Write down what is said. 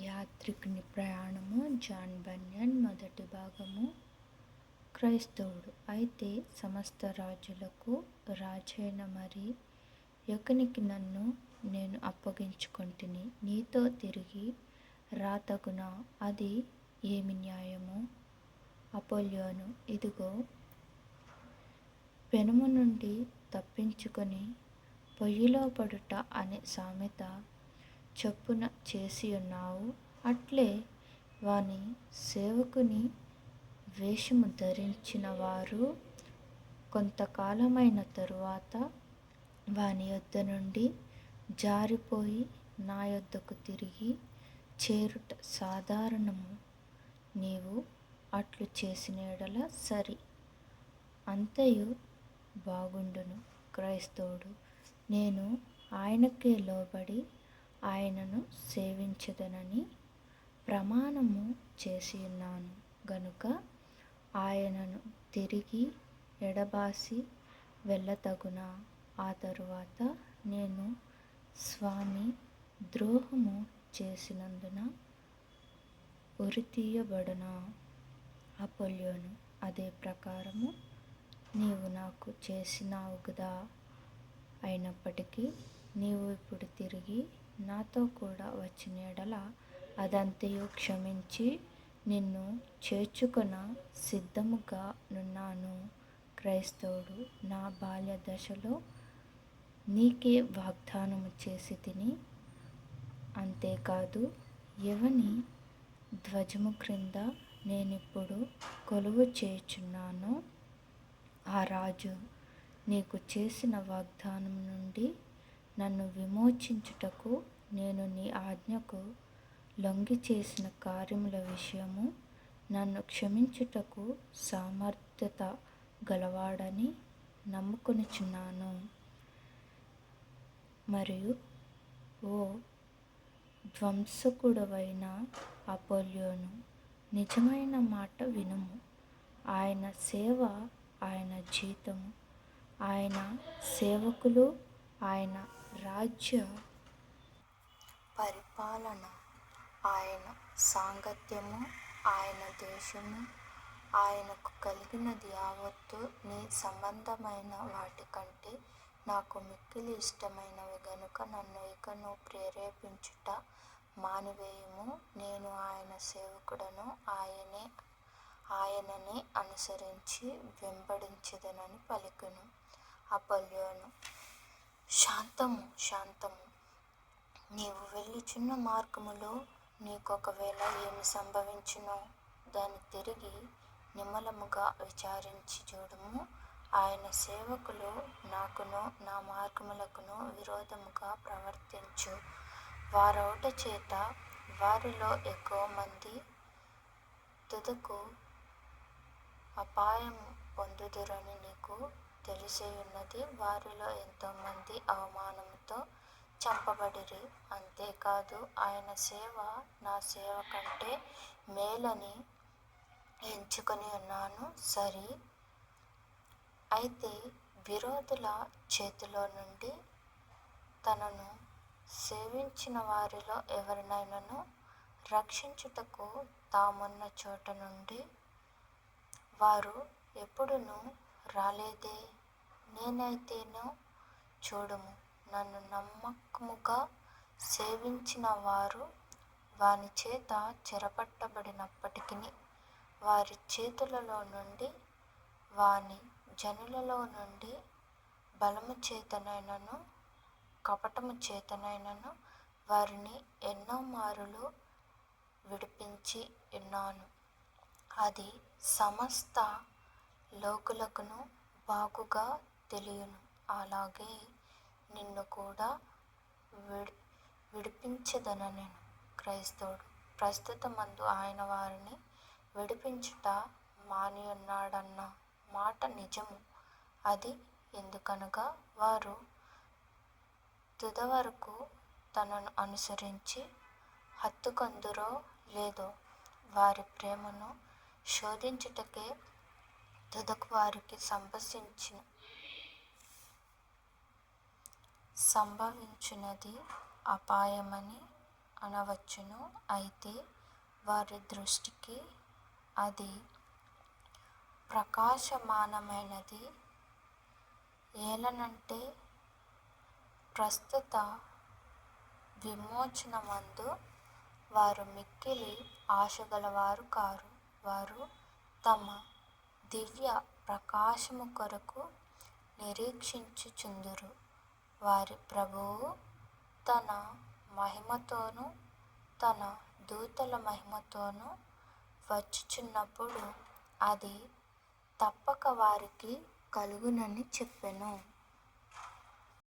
యాత్రికుని ప్రయాణము John Bunyan మొదటి భాగము. క్రైస్తవుడు అయితే సమస్త రాజులకు రాజైన మరి యొకనికి నన్ను నేను అప్పగించుకొంటిని, నీతో తిరిగి రాతగునా? అది ఏమి న్యాయము? అపోల్యోను: ఇదిగో, పెనుము నుండి తప్పించుకొని పొయ్యిలో పడుట అనే సామెత చొప్పున చేసియున్నావు. అట్లే వాని సేవకుని వేషము ధరించిన వారు కొంతకాలమైన తరువాత వాని యొద్ద నుండి జారిపోయి నా యొద్దకు తిరిగి చేరుట సాధారణము. నీవు అట్లు చేసిన యెడల సరి, అంతయు బాగుండును. క్రైస్తవుడు: నేను ఆయనకే లోబడి ఆయనను సేవించెదనని ప్రమాణము చేసియున్నాను గనుక ఆయనను తిరిగి ఎడబాసి వెళ్ళతగునా? ఆ తరువాత నేను స్వామి ద్రోహము చేసినందున ఉరితీయబడునా? అపోల్యోను: అదే ప్రకారము నీవు నాకు చేసినావు గదా. అయినప్పటికీ నీవు ఇప్పుడు తిరిగి నాతో కూడా వచ్చిన యెడల అదంతయు క్షమించి నిన్ను చేర్చుకొన సిద్ధముగా నున్నాను. క్రైస్తవుడు: నా బాల్య దశలో నీకే వాగ్దానము చేసి తిని, అంతేకాదు ఎవని ధ్వజము క్రింద నేనిప్పుడు కొలువు చేయుచున్నానో ఆ రాజు నీకు చేసిన వాగ్దానం నుండి నన్ను విమోచించుటకు నేను నీ ఆజ్ఞకు లొంగి చేసిన కార్యముల విషయము నన్ను క్షమించుటకు సామర్థ్యత గలవాడని నమ్ముకొనుచున్నాను. మరియు ఓ ధ్వంసకుడవైన అపోల్యోను, నిజమైన మాట వినుము. ఆయన సేవ ఆయన జీతము, ఆయన సేవకులు, ఆయన రాజ్య పరిపాలన, ఆయన సాంగత్యము, ఆయన దేశము, ఆయనకు కలిగినది యావత్తు నీ సంబంధమైన వాటి కంటే నాకు మిక్కిలి ఇష్టమైనవి గనుక నన్ను ఇకను ప్రేరేపించుట మానివేయుము. నేను ఆయన సేవకుడను, ఆయననే అనుసరించి వెంబడించెదనని పలికెను. అపోల్యోను: శాంతము, శాంతము. నీవు వెళ్ళుచున్న మార్గములో నీకొకవేళ ఏమి సంభవించునో దాన్ని తిరిగి నిమ్మలముగా విచారించి చూడుము. ఆయన సేవకులు నాకును నా మార్గములకును విరోధముగా ప్రవర్తించు వారవుట చేత వారిలో ఎక్కువ మంది తుదకు అపాయము పొందుదురని నీకు తెలిసియున్నది. వారిలో ఎంతోమంది అవమానముతో చంపబడిరి. అంతేకాదు ఆయన సేవ నా సేవ కంటే మేలని ఎంచుకొని ఉన్నాను. సరి, అయితే విరోధుల చేతిలో నుండి తనను సేవించిన వారిలో ఎవరినైనను రక్షించుటకు తామున్న చోట నుండి వారు ఎప్పుడునూ రాలేదే. నేనైతేనో చూడుము, నన్ను నమ్మకముగా సేవించిన వారు వాని చేత చెరపట్టబడినప్పటికిని వారి చేతులలో నుండి వాని జనులలో నుండి బలము చేతనైనను కపటము చేతనైనను వారిని ఎన్నో మారులు విడిపించి ఉన్నాను. అది సమస్త లోకులకును బాగుగా తెలియును. అలాగే నిన్ను కూడా విడిపించెదనెను. క్రైస్తవుడు: ప్రస్తుతమందు ఆయన వారిని విడిపించుట మానియున్నాడన్న మాట నిజము. అది ఎందుకనగా వారు తుదవరకు తనను అనుసరించి హత్తుకొందురో లేదో వారి ప్రేమను శోధించుటకే తుదకు వారికి సంభవించునది అపాయమని అనవచ్చును. అయితే వారి దృష్టికి అది ప్రకాశమానమైనది. ఏలనంటే ప్రస్తుత విమోచనమందు వారు మిక్కిలి ఆశగలవారు కారు. వారు తమ దివ్య ప్రకాశము కొరకు నిరీక్షించుచుందురు. వారి ప్రభువు తన మహిమతోనూ తన దూతల మహిమతోనూ వచ్చుచున్నప్పుడు అది తప్పక వారికి కలుగునని చెప్పెను.